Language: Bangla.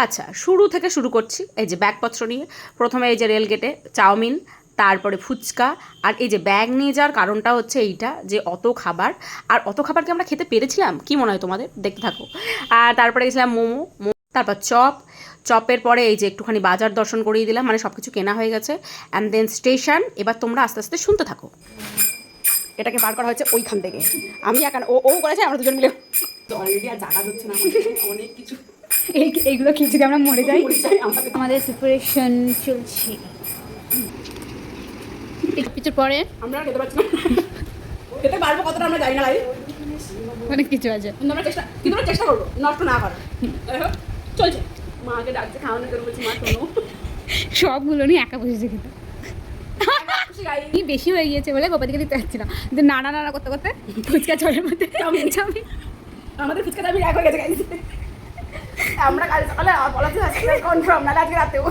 আচ্ছা, শুরু থেকে শুরু করছি। এই যে ব্যাগপত্র নিয়ে প্রথমে এই যে রেলগেটে চাউমিন, তারপরে ফুচকা। আর এই যে ব্যাগ নিয়ে যাওয়ার কারণটা হচ্ছে এইটা যে অত খাবার, আর অত খাবার কি আমরা খেতে পেরেছিলাম কি মনে হয় তোমাদের? দেখতে থাকো। আর তারপরে গেছিলাম মোমো, তারপর চপ, চপের পরে এই যে একটুখানি বাজার দর্শন করিয়ে দিলাম, মানে সব কিছু কেনা হয়ে গেছে। And then station. এবার তোমরা আস্তে আস্তে শুনতে থাকো। এটাকে বার করা হয়েছে ওইখান থেকে, আমি একা না, ও করেছে, আমরা দুজন মিলে। তো অলরেডি আর জায়গা হচ্ছে না, অনেক কিছু এইগুলো কি যদি আমরা মরে যাই? আমাদের প্রিপারেশন চলছে। কিছুর পরে আমরা খেতে পারছি না, খেতে পারবো কতটা আমরা জানি না ভাই, অনেক কিছু আছে। কিন্তু আমরা চেষ্টা করবো নষ্ট না করার। চলছে, মাকে ডাকছে খাওয়ানো করে, বলছি মা শোনো। সবগুলো নিয়ে একা বসেছে খেতে। কি বেশি হয়ে গিয়েছে বলে গোপাদিকে দিতে পারছি না, কিন্তু নানা নানা করতে করতে ফুচকা চলের মধ্যে চাউমিন চাউমিন আমাদের ফুচকাটা আমি এক হয়ে গেছে গাইছে। আমরা কাল সকালে বলা কনফার্ম, নাহলে আজকে রাতেও